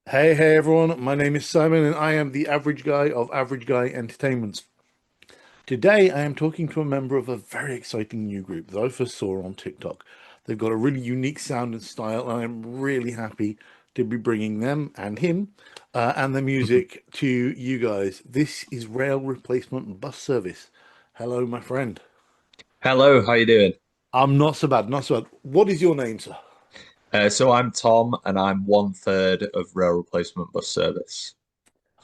Hey everyone, my name is Simon and I am the average guy of Average Guy Entertainments. Today I am talking to a member of a very exciting new group that I first saw on TikTok. They've got a really unique sound and style, and I'm really happy to be bringing them and him and the music to you guys. This is Rail Replacement Bus Service. Hello, my friend. Hello, how you doing? I'm not so bad, not so bad. What is your name, sir? So I'm Tom, and I'm one third of rail replacement bus service.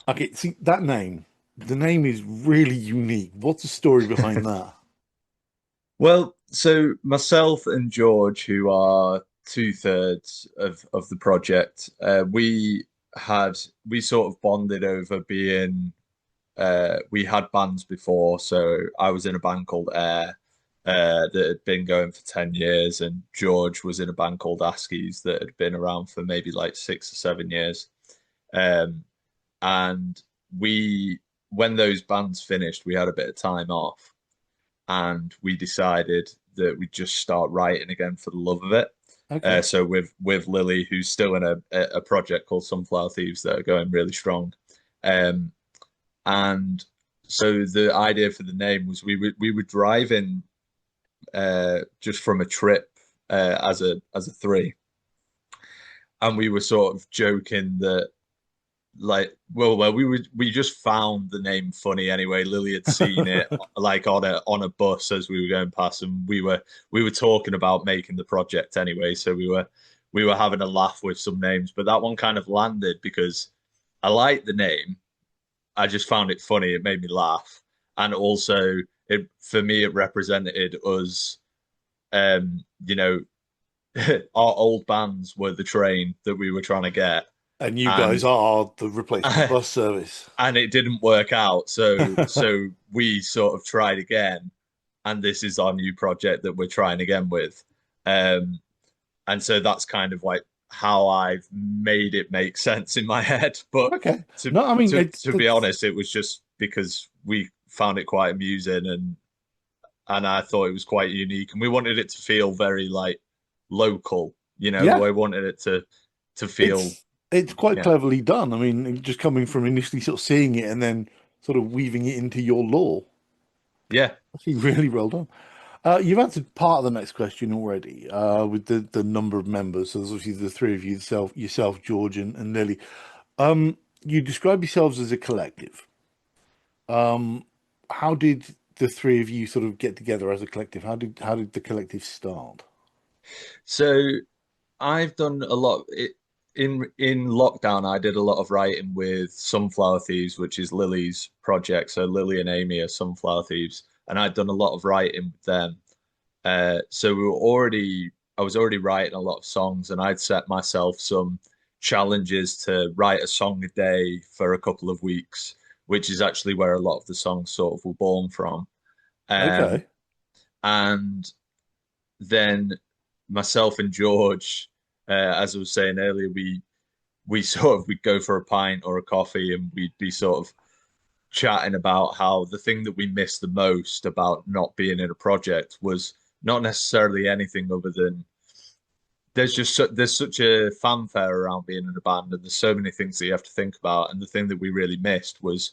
Okay, see that name. The name is really unique. What's the story behind that? Well, so myself and George, who are two-thirds of the project, we sort of bonded over being we had bands before. So I was in a band called Air that had been going for 10 years, and George was in a band called Askies that had been around for maybe like 6 or 7 years. Um, and we when those bands finished, we had a bit of time off, and we decided that we'd just start writing again for the love of it. Okay. So with Lily, who's still in a project called Sunflower Thieves that are going really strong. um, and so the idea for the name was we were driving just from a trip as a three, and we were sort of joking that we just found the name funny anyway. Lily had seen it like on a bus as we were going past, and we were talking about making the project anyway. So we were having a laugh with some names, but that one kind of landed because I liked the name. I just found it funny. It made me laugh, and also it for me it represented us. Um, you know, our old bands were the train that we were trying to get, And you guys and are the replacement bus service. and it didn't work out. So we sort of tried again, and this is our new project that we're trying again with. Um, and so that's kind of like how I've made it make sense in my head. But Okay. to No, I mean to it's to be that's honest, it was just because we found it quite amusing, and I thought it was quite unique, and we wanted it to feel very like local. yeah, I wanted it to feel, it's quite yeah, cleverly done. I mean, just coming from initially sort of seeing it and then sort of weaving it into your lore. yeah. Actually, really well done. You've answered part of the next question already, with the number of members. So there's obviously the three of you, yourself, George, and Lily. You describe yourselves as a collective. Um, how did the three of you sort of get together as a collective? How did the collective start? So I've done a lot in lockdown. I did a lot of writing with Sunflower Thieves, which is Lily's project. So Lily and Amy are Sunflower Thieves, and I'd done a lot of writing with them. So I was already writing a lot of songs, and I'd set myself some challenges to write a song a day for a couple of weeks, which is actually where a lot of the songs sort of were born from. Um, Okay. and then myself and George, as I was saying earlier, we sort of we'd go for a pint or a coffee, and we'd be sort of chatting about how the thing that we missed the most about not being in a project was not necessarily anything other than there's such a fanfare around being in a band, and there's so many things that you have to think about, and the thing that we really missed was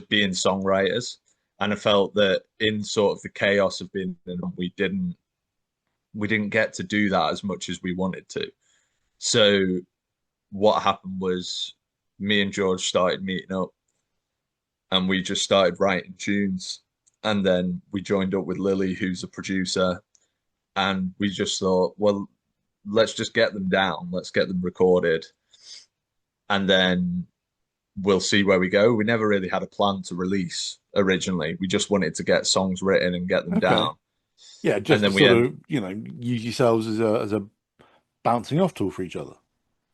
being songwriters. And I felt that in sort of the chaos of being in, we didn't get to do that as much as we wanted to. So what happened was me and George started meeting up, and we just started writing tunes. And then we joined up with Lily, who's a producer, and we just thought, well, let's just get them down, let's get them recorded, and then we'll see where we go. We never really had a plan to release originally. We just wanted to get songs written and get them Okay. down. Yeah, And just to then we sort end of, use yourselves as a bouncing off tool for each other.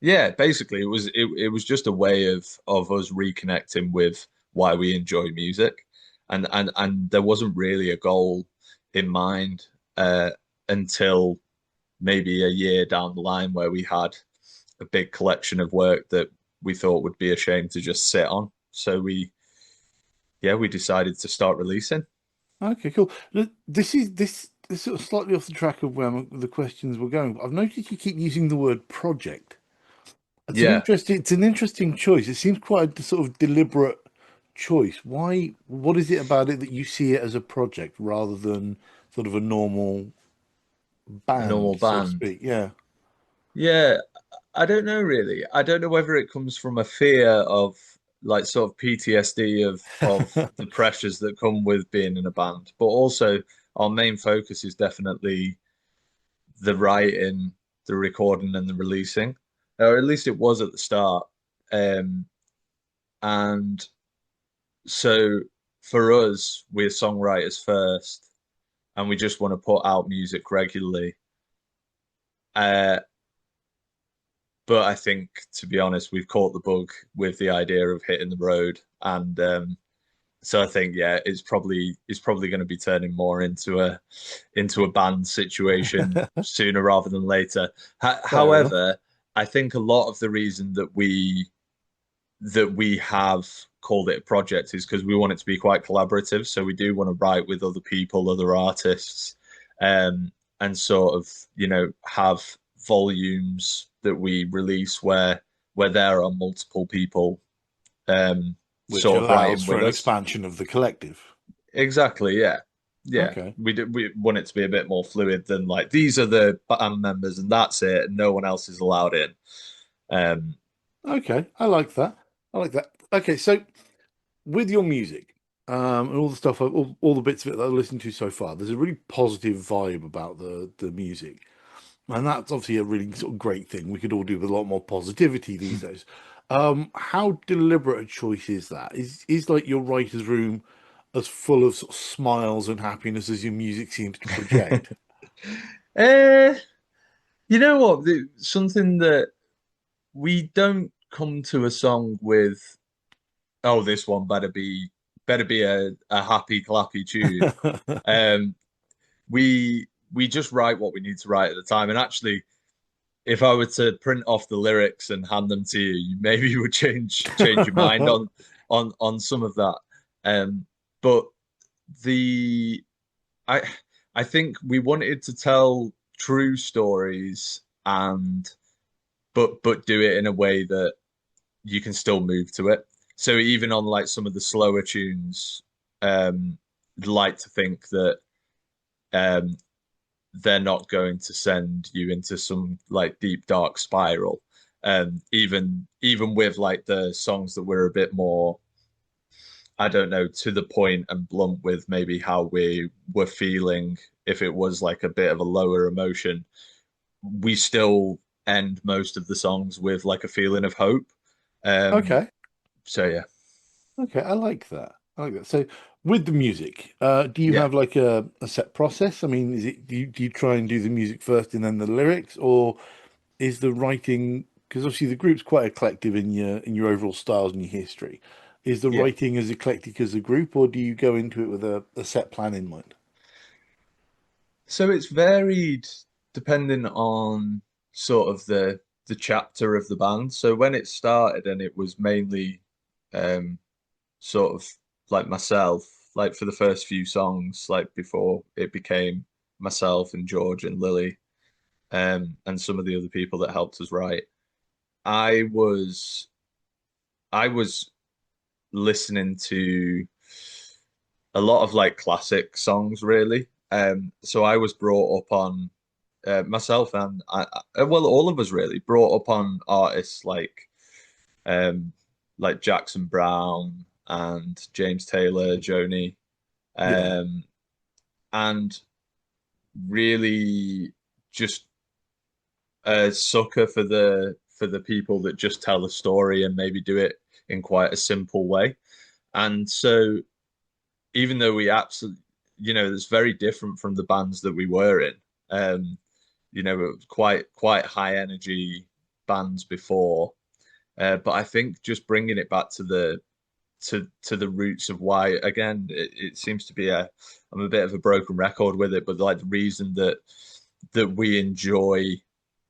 Yeah, basically it was just a way of us reconnecting with why we enjoy music, and there wasn't really a goal in mind until maybe a year down the line where we had a big collection of work that we thought would be a shame to just sit on. So we decided to start releasing. Okay, cool. Look, this is sort of slightly off the track of where the questions were going. I've noticed you keep using the word project. Yeah, it's an interesting choice. It seems quite a sort of deliberate choice. Why, what is it about it that you see it as a project rather than sort of a normal a band, normal so to band. speak? Yeah. Yeah, I don't know really. I don't know whether it comes from a fear of like sort of PTSD of the pressures that come with being in a band, but also our main focus is definitely the writing, the recording, and the releasing, or at least it was at the start. Um, and so for us, we're songwriters first, and we just want to put out music regularly. Uh, but I think, to be honest, we've caught the bug with the idea of hitting the road, and so I think, yeah, it's probably going to be turning more into a band situation sooner rather than later. Fair enough. However, I think a lot of the reason that we have called it a project is because we want it to be quite collaborative. So we do want to write with other people, other artists, um, and sort of, have volumes that we release where there are multiple people Which sort of allows writing for with an us. expansion of the collective. Exactly, yeah. Yeah. Okay. We want it to be a bit more fluid than like these are the band members and that's it, and no one else is allowed in. Um, Okay. I like that. I like that. Okay. So with your music, and all the stuff, all the bits of it that I've listened to so far, there's a really positive vibe about the music. And that's obviously a really sort of great thing. We could all do with a lot more positivity these days. How deliberate a choice is that? Is like your writer's room as full of sort of smiles and happiness as your music seems to project? eh, you know what? Something that we don't come to a song with, oh, this one better be a happy clappy tune. Um, we just write what we need to write at the time. And actually, if I were to print off the lyrics and hand them to you, you maybe would change your mind on some of that. Um, but the I I think we wanted to tell true stories and but do it in a way that you can still move to it. So even on like some of the slower tunes, I'd like to think that um they're not going to send you into some like deep dark spiral. Even with like the songs that were a bit more, I don't know, to the point and blunt with maybe how we were feeling, if it was like a bit of a lower emotion, we still end most of the songs with like a feeling of hope. Um, Okay. so yeah, Okay, I like that. I like that. So with the music, do you yeah. have like a set process? I mean, is it do you try and do the music first and then the lyrics, or is the writing, because obviously the group's quite eclectic in your overall styles and your history. Is the Yeah. writing as eclectic as the group, or do you go into it with a set plan in mind? So it's varied depending on sort of the chapter of the band. So when it started and it was mainly um sort of like myself, like for the first few songs, like before it became myself and George and Lily, and some of the other people that helped us write. I was I was listening to a lot of like classic songs, really. So I was brought up on myself and well, all of us really brought up on artists um, like Jackson Brown and James Taylor, Joni, Yeah. um, and really just a sucker for the people that just tell a story and maybe do it in quite a simple way. And so even though we absolutely, it's very different from the bands that we were in. Um, it was quite high energy bands before, but I think just bringing it back to the roots of why, again, it seems to be I'm a bit of a broken record with it, but like the reason that we enjoy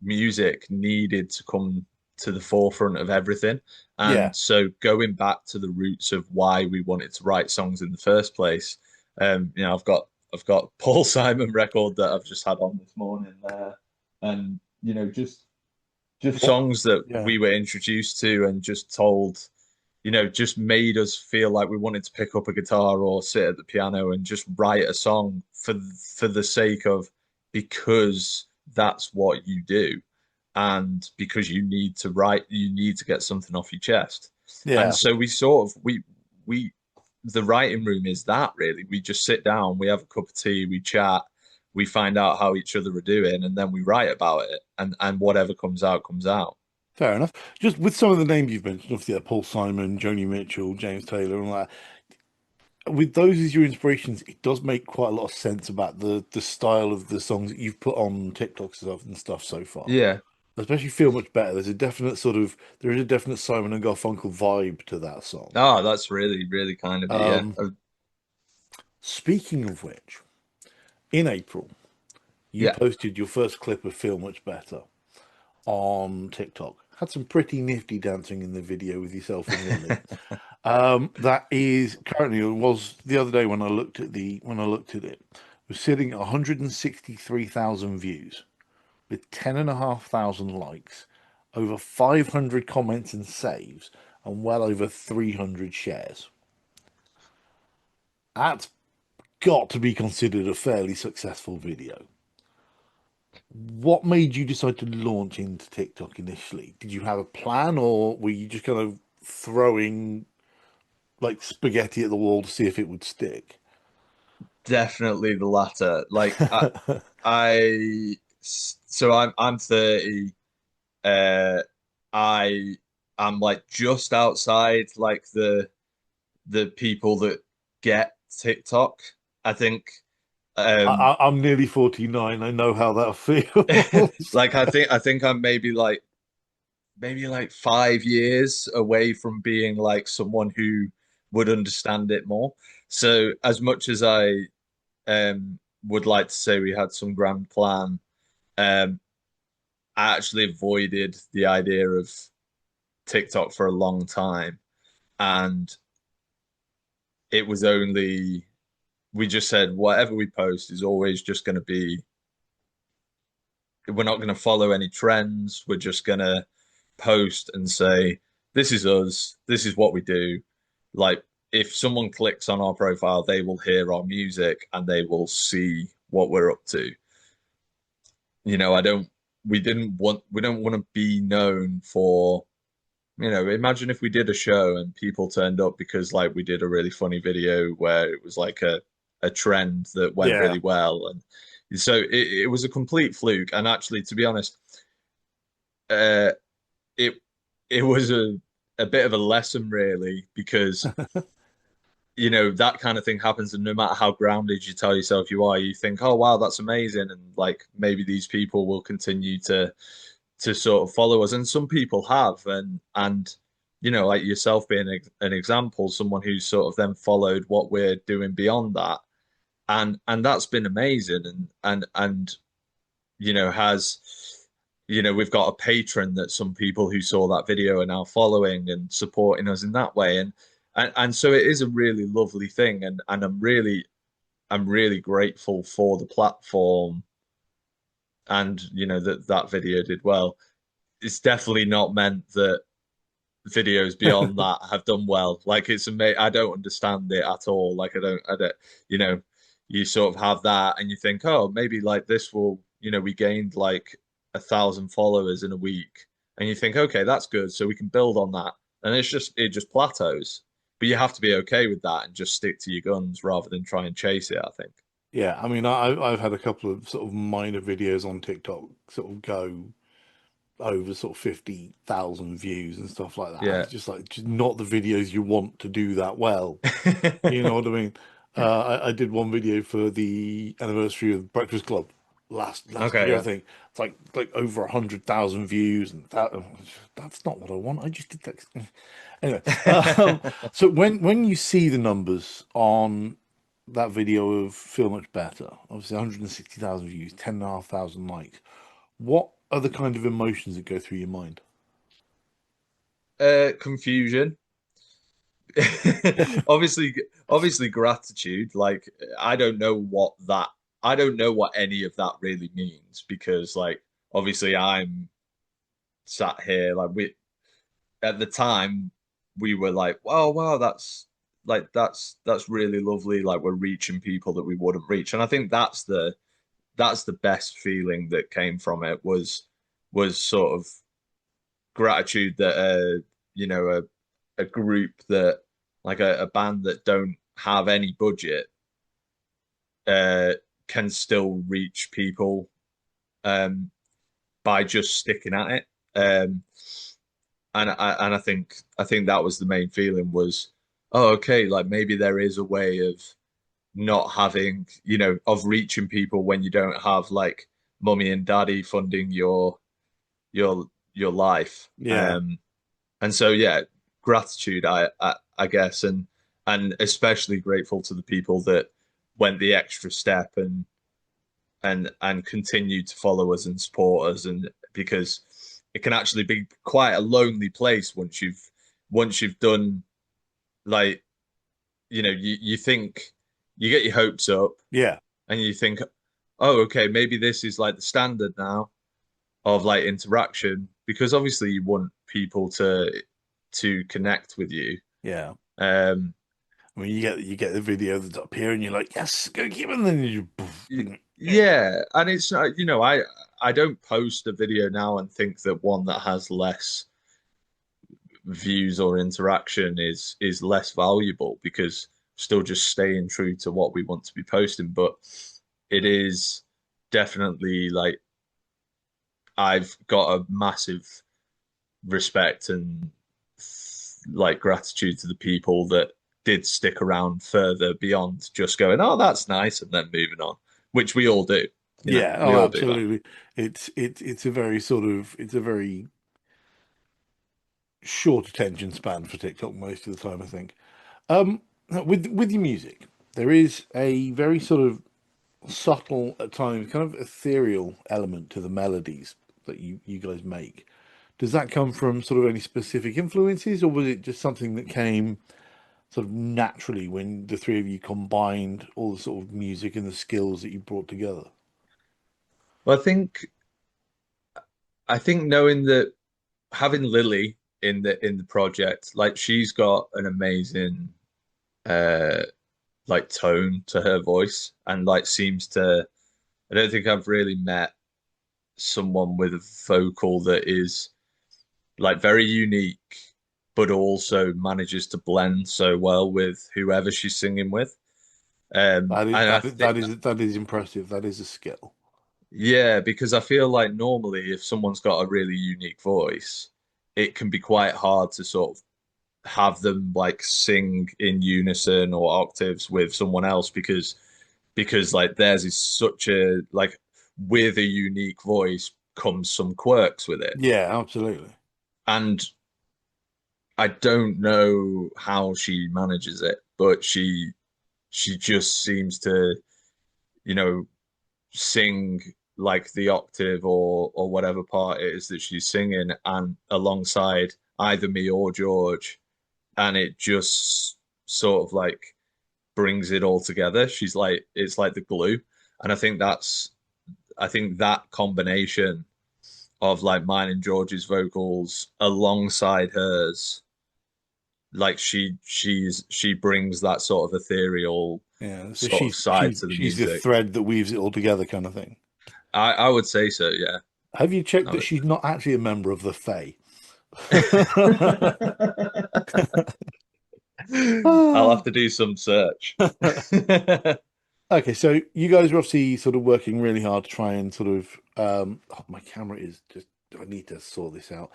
music needed to come to the forefront of everything. Yeah. And so going back to the roots of why we wanted to write songs in the first place, I've got Paul Simon record that I've just had on this morning there, and just just What? songs that Yeah. we were introduced to and just told, just made us feel like we wanted to pick up a guitar or sit at the piano and just write a song for the sake of, because that's what you do, and because you need to write, you need to get something off your chest. And Yeah. so we the writing room is that, really. We just sit down, we have a cup of tea, we chat, we find out how each other are doing, and then we write about it, and whatever comes out comes out. Fair enough. Just with some of the names you've mentioned, obviously, Paul Simon, Joni Mitchell, James Taylor, and all that. With those as your inspirations, it does make quite a lot of sense about the style of the songs that you've put on TikToks and stuff so far. Yeah. Especially Feel Much Better. There is a definite Simon and Garfunkel vibe to that song. Oh, that's really, really kind of you. Yeah. Um, Speaking of which, in April, you Yeah. posted your first clip of Feel Much Better on TikTok. Had some pretty nifty dancing in the video with yourself and Lily. That is currently, it was the other day when I looked at it, was sitting at 163,000 views with 10,500 likes, over 500 comments and saves, and well over 300 shares. That's got to be considered a fairly successful video. What made you decide to launch into TikTok initially? Did you have a plan, or were you just kind of throwing like spaghetti at the wall to see if it would stick? Definitely the latter. So I'm 30. I am like just outside like the people that get TikTok. I think um I'm nearly 49. I know how that feels. I think I'm maybe like 5 years away from being like someone who would understand it more. So as much as I would like to say we had some grand plan, um I actually avoided the idea of TikTok for a long time. And it was only, we just said whatever we post is always just going to be, we're not going to follow any trends. We're just going to post and say, this is us, this is what we do. Like, if someone clicks on our profile, they will hear our music and they will see what we're up to. I don't, we don't want to be known for, imagine if we did a show and people turned up because like we did a really funny video where it was like a trend that went Yeah. really well. And so it was a complete fluke. And actually, to be honest, uh, it it was a bit of a lesson really, because that kind of thing happens, and no matter how grounded you tell yourself you are, you think, oh wow, that's amazing, and like maybe these people will continue to sort of follow us, and some people have, and like yourself being an example, someone who's sort of then followed what we're doing beyond that, and that's been amazing, and has we've got a patron that some people who saw that video are now following and supporting us in that way, and so it is a really lovely thing, and I'm really grateful for the platform, and that video did well. It's definitely not meant that videos beyond that have done well. Like, it's amazing. I don't understand it at all. Like, I don't, you know, you sort of have that and you think, oh, maybe like this will, we gained like 1,000 followers in a week. And you think, okay, that's good. So we can build on that. And it just plateaus. But you have to be okay with that and just stick to your guns rather than try and chase it, I think. Yeah, I mean, I've had a couple of sort of minor videos on TikTok sort of go over sort of 50,000 views and stuff like that. And Yeah. it's just like just not the videos you want to do that well. You know what I mean? I did one video for the anniversary of Breakfast Club last Okay, year, I yeah. think. It's like over 100,000 views, and that's not what I want. I just did that. Anyway, so when you see the numbers on that video of Feel Much Better, obviously 160,000 views, 10,500 likes, what are the kind of emotions that go through your mind? Confusion. Obviously, obviously gratitude. Like, I don't know what that, I don't know what any of that really means, because like obviously I'm sat here like we at the time we were like, "Oh wow, that's really lovely." Like we're reaching people that we wouldn't reach, and I think that's the best feeling that came from it was sort of gratitude that you know a group that like a band that don't have any budget uh can still reach people um by just sticking at it. And I think that was the main feeling was, oh, okay, like maybe there is a way of not having, of reaching people when you don't have like mummy and daddy funding your your life. Yeah, And so yeah, gratitude, I guess, and especially grateful to the people that went the extra step and continue to follow us and support us, and because it can actually be quite a lonely place once you've done like you think you get your hopes up yeah, and you think, oh, okay, maybe this is like the standard now of like interaction, because obviously you want people to connect with you. yeah. Um, I mean, you get the video that's up here, and you're like, yes, go keep it, and then you. yeah, and it's not, I don't post a video now and think that one that has less views or interaction is less valuable, because still just staying true to what we want to be posting. But it is definitely like I've got a massive respect and like gratitude to the people that did stick around further beyond just going, oh, that's nice, and then moving on, which we all do. Yeah, We oh, all do that. absolutely. It's a very sort of it's a very short attention span for TikTok most of the time, I think. Um, with your music, there is a very sort of subtle at times, kind of ethereal element to the melodies that you guys make. Does that come from sort of any specific influences, or was it just something that came sort of naturally when the three of you combined all the sort of music and the skills that you brought together? Well, I think knowing that having Lily in the project, like she's got an amazing uh like tone to her voice, and like seems to, I don't think I've really met someone with a vocal that is like very unique, but also manages to blend so well with whoever she's singing with. That is And I that is think, that is impressive. That is a skill. yeah, because I feel like normally if someone's got a really unique voice, it can be quite hard to sort of have them like sing in unison or octaves with someone else, because like theirs is such a like, with a unique voice comes some quirks with it. Yeah, absolutely. And I don't know how she manages it, but she just seems to, you know, sing like the octave or whatever part it is that she's singing, and alongside either me or George, and it just sort of like brings it all together. She's like, it's like the glue. And I think that combination of like mine and George's vocals alongside hers, like she brings that sort of ethereal Yeah. So sort of she's side she's to the she's the music. thread that weaves it all together, kind of thing. I would say so, yeah. Have you checked I that would. she's not actually a member of the Fae? I'll Ah. have to do some search. Okay, so you guys are obviously sort of working really hard to try and sort of oh, my camera is just I need to sort this out.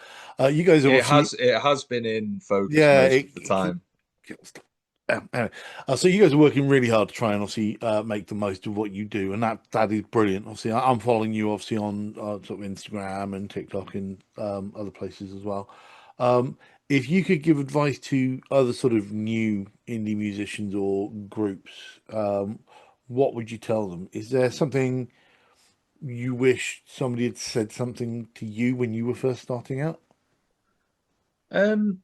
You guys are obviously It has been in focus yeah, most of the time. anyway, so you guys are working really hard to try and obviously make the most of what you do, and that is brilliant. Obviously, I'm following you obviously on sort of Instagram and TikTok and other places as well. If you could give advice to other sort of new indie musicians or groups, what would you tell them? Is there something you wish somebody had said something to you when you were first starting out? Um,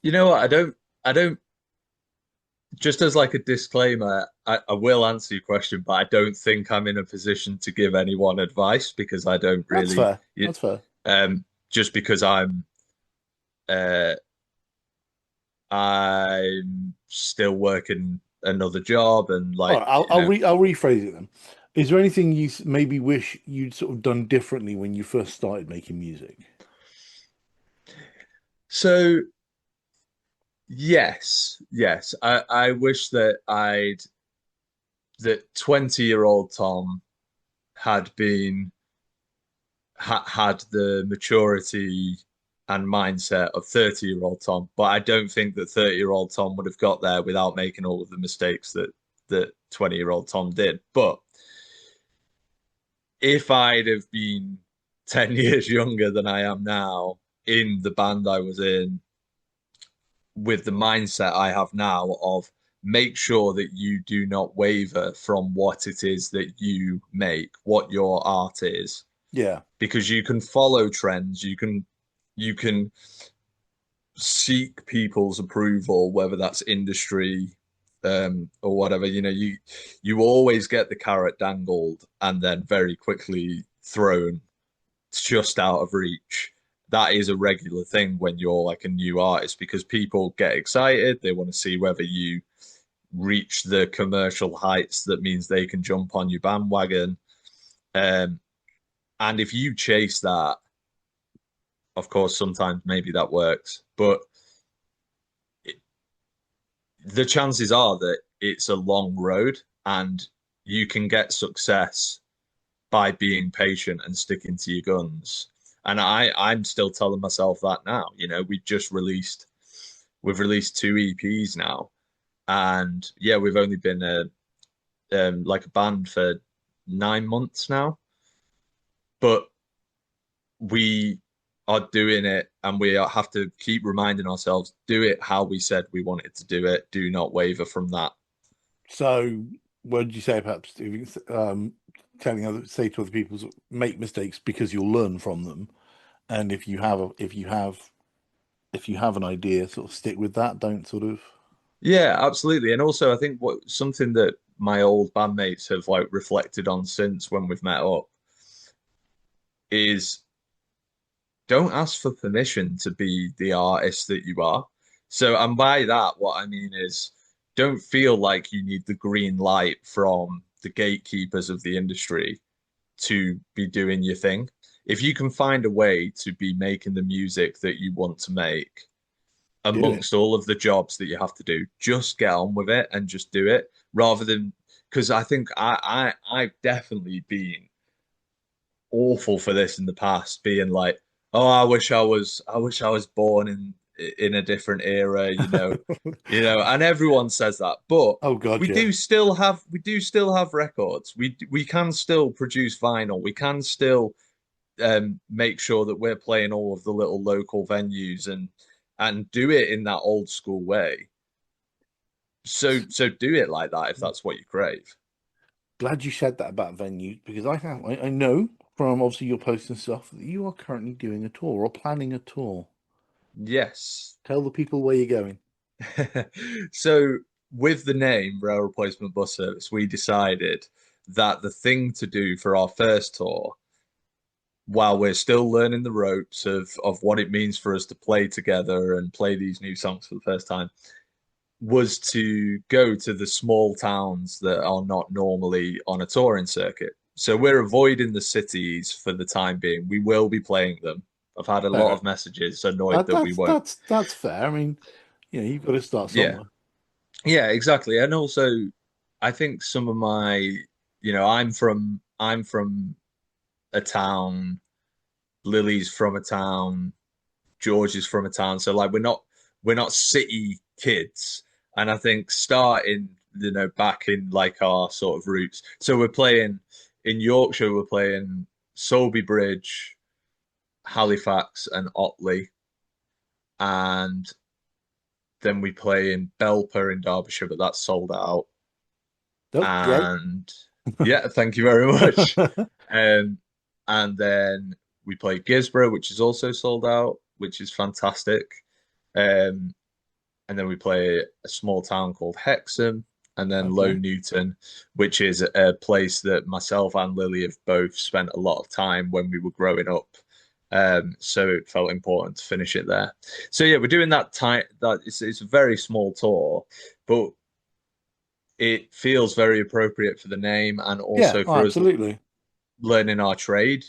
you know what? I don't, just as like a disclaimer, I will answer your question, but I don't think I'm in a position to give anyone advice, because I don't That's really, fair. you, That's fair. um, just because uh I'm still working another job and All like, right, I'll rephrase it then. Is there anything you maybe wish you'd sort of done differently when you first started making music? so yes. I wish that I'd that 20-year-old Tom had been had the maturity and mindset of 30-year-old Tom, but I don't think that 30-year-old Tom would have got there without making all of the mistakes that 20-year-old Tom did. But if I'd have been 10 years younger than I am now in the band I was in, with the mindset I have now of make sure that you do not waver from what it is that you make, what your art is, Yeah, because you can follow trends, you can seek people's approval, whether that's industry or whatever. You always get the carrot dangled and then very quickly thrown just out of reach. That is a regular thing when you're like a new artist because people get excited. They want to see whether you reach the commercial heights that means they can jump on your bandwagon. Um, and if you chase that, of course, sometimes maybe that works, but it, the chances are that it's a long road and you can get success by being patient and sticking to your guns. And I'm still telling myself that now. We've released two EPs now, and yeah, we've only been like a band for 9 months now, but we are doing it, and have to keep reminding ourselves, do it how we said we wanted to do it. Do not waver from that. so what did you say perhaps telling say to other people make mistakes because you'll learn from them, and if you have an idea, sort of stick with that. Don't sort of Yeah, absolutely. And also, I think what something that my old bandmates have like reflected on since when we've met up is don't ask for permission to be the artist that you are. So, and by that, what I mean is don't feel like you need the green light from the gatekeepers of the industry to be doing your thing. If you can find a way to be making the music that you want to make do it. amongst all of the jobs that you have to do, just get on with it and just do it rather than because I think I've definitely been awful for this in the past, being like, oh, I wish I was born in a different era, and everyone says that, but Oh God, yeah. we do still have records. We can still produce vinyl. We can still make sure that we're playing all of the little local venues and do it in that old school way. So do it like that if that's what you crave. Glad you said that about venues because I know from obviously your posts and stuff that you are currently doing a tour or planning a tour. Yes. Tell the people where you're going. So with the name Rail Replacement Bus Service, we decided that the thing to do for our first tour, while we're still learning the ropes of what it means for us to play together and play these new songs for the first time, was to go to the small towns that are not normally on a touring circuit. So we're avoiding the cities for the time being. We will be playing them. I've had a lot Fair. of messages annoyed that we won't. That's fair. I mean, you've got to start Yeah, somewhere. yeah, exactly. And also, I think some of my, I'm from a town. Lily's from a town. George is from a town. So like we're not city kids. And I think starting, back in like our sort of roots. So we're playing in Yorkshire, we're playing Soulby Bridge, Halifax, and Otley. And then we play in Belper in Derbyshire, but that's sold out. Oh, great. And yeah, thank you very much. Um, and then we play Gisborough, which is also sold out, which is fantastic. Um, and then we play a small town called Hexham, and then Low Okay. Newton, which is a place that myself and Lily have both spent a lot of time when we were growing up. So it felt important to finish it there. So yeah, we're doing that tight. That it's a very small tour, but it feels very appropriate for the name and Yeah, also oh, for us absolutely. learning our trade.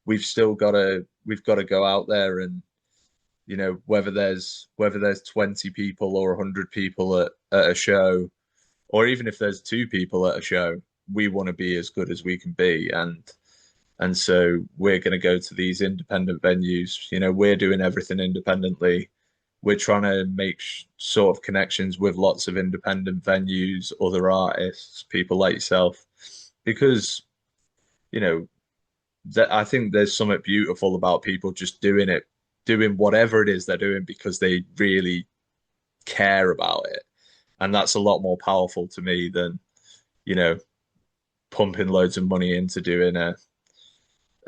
We've still got to go out there and whether there's 20 people or 100 people at a show, or even if there's two people at a show, we want to be as good as we can be. And so we're going to go to these independent venues. We're doing everything independently. We're trying to make sort of connections with lots of independent venues, other artists, people like yourself, because, you know, that I think there's something beautiful about people just doing it, doing whatever it is they're doing because they really care about it. And that's a lot more powerful to me than, you know, pumping loads of money into doing a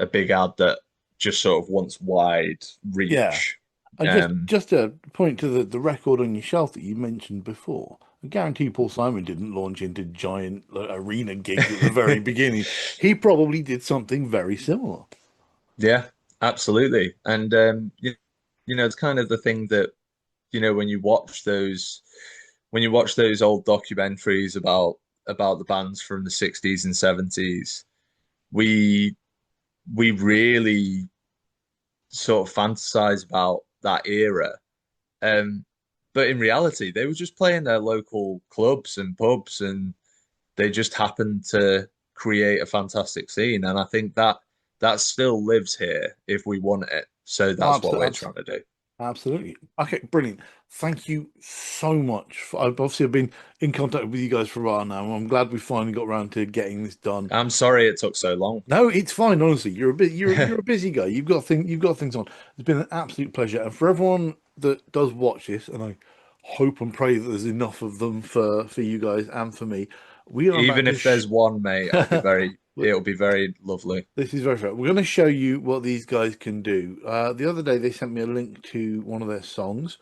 big ad that just sort of wants wide Yeah. reach. And Um, just a point to the record on your shelf that you mentioned before. I guarantee Paul Simon didn't launch into giant arena gigs at the very beginning. He probably did something very similar. yeah, absolutely. And it's kind of the thing that, when you watch those old documentaries about the bands from the 60s and 70s, we we really sort of fantasize about that era. Um, but in reality, they were just playing their local clubs and pubs, and they just happened to create a fantastic scene. And I think that still lives here if we want it. So that's what we're trying to do. Absolutely. Okay, brilliant. Thank you so much. I've been in contact with you guys for a while now. I'm glad we finally got around to getting this done. I'm sorry it took so long. No, it's fine. Honestly, you're a busy guy. You've got things on. It's been an absolute pleasure, and for everyone that does watch this, and I hope and pray that there's enough of them for you guys and for me. We are about Even to if there's one, mate, it'll be very lovely. This is very fair. We're going to show you what these guys can do. The other day, they sent me a link to one of their songs.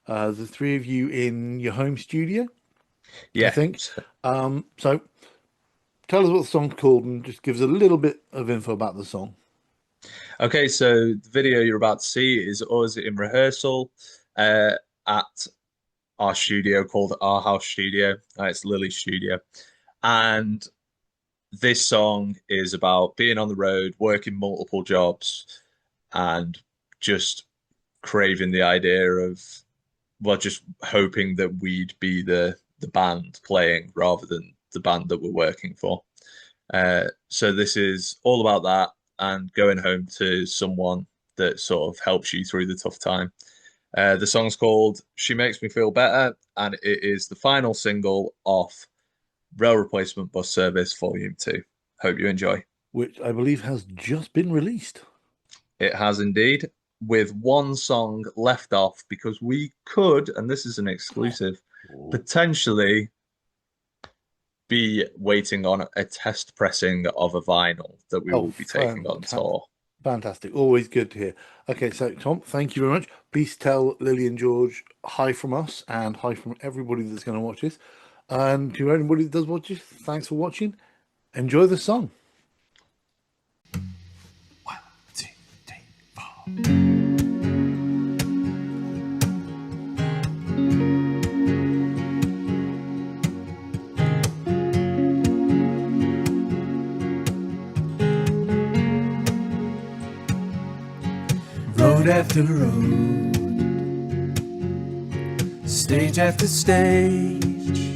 The three of you in your home studio, I Yeah. think. So tell us what the song's called and just give us a little bit of info about the song. Okay, so the video you're about to see is us in rehearsal at our studio called Our House Studio. It's Lily's studio. And this song is about being on the road, working multiple jobs, and just craving the idea of, well, just hoping that we'd be the band playing rather than the band that we're working for. So this is all about that and going home to someone that sort of helps you through the tough time. The song's called She Makes Me Feel Better, and it is the final single off Rail Replacement Bus Service Volume 2. Hope you enjoy. Which I believe has just been released. It has indeed, with one song left off because we could, and this is an exclusive, Oh, potentially be waiting on a test pressing of a vinyl that we oh, will be taking on fantastic. tour. Fantastic. Always good to hear. Okay, so Tom, thank you very much. Please tell Lily and George hi from us and hi from everybody that's going to watch this. And to anybody that does watch this, thanks for watching. Enjoy the song. One, two, three, four. Road after road, stage after stage,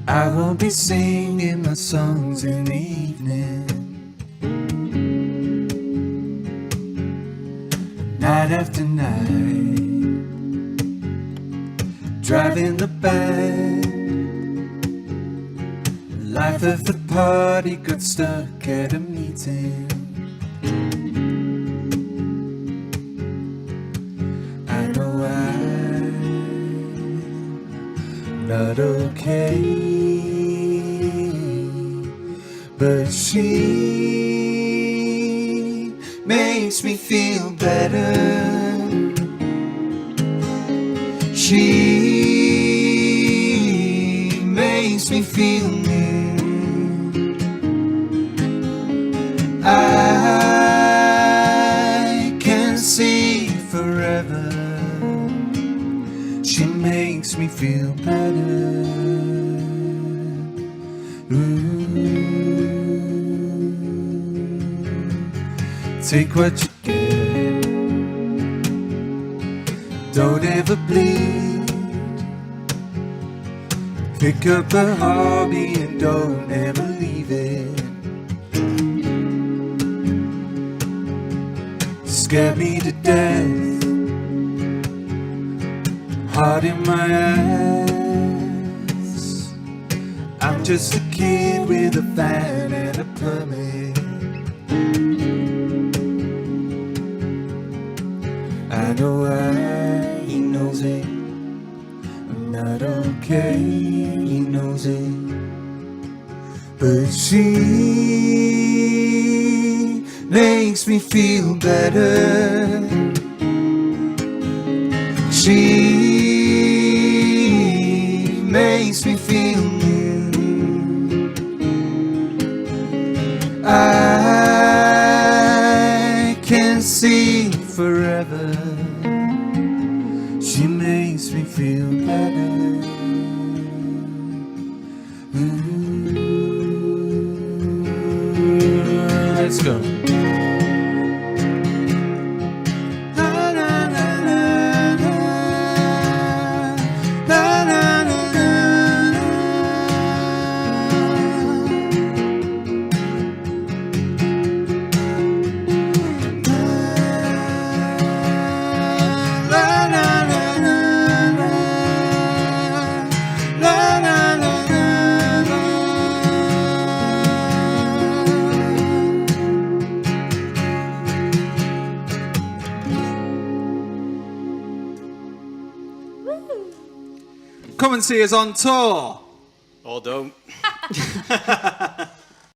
I will be singing my songs in the evening. Night after night, driving the band. Life of the party got stuck at a meeting. I know I'm not okay, but she makes me feel better. She makes me feel new. I feel better. Take what you get. Don't ever bleed. Pick up a hobby and don't ever leave it. Scare me to death. Heart in my ass. I'm just a kid with a van and a permit. I know he knows it. I'm not okay, he knows it. But she makes me feel better. She makes me feel new. I can see forever. She makes me feel better. Let's go. Come and see us on tour. Or don't.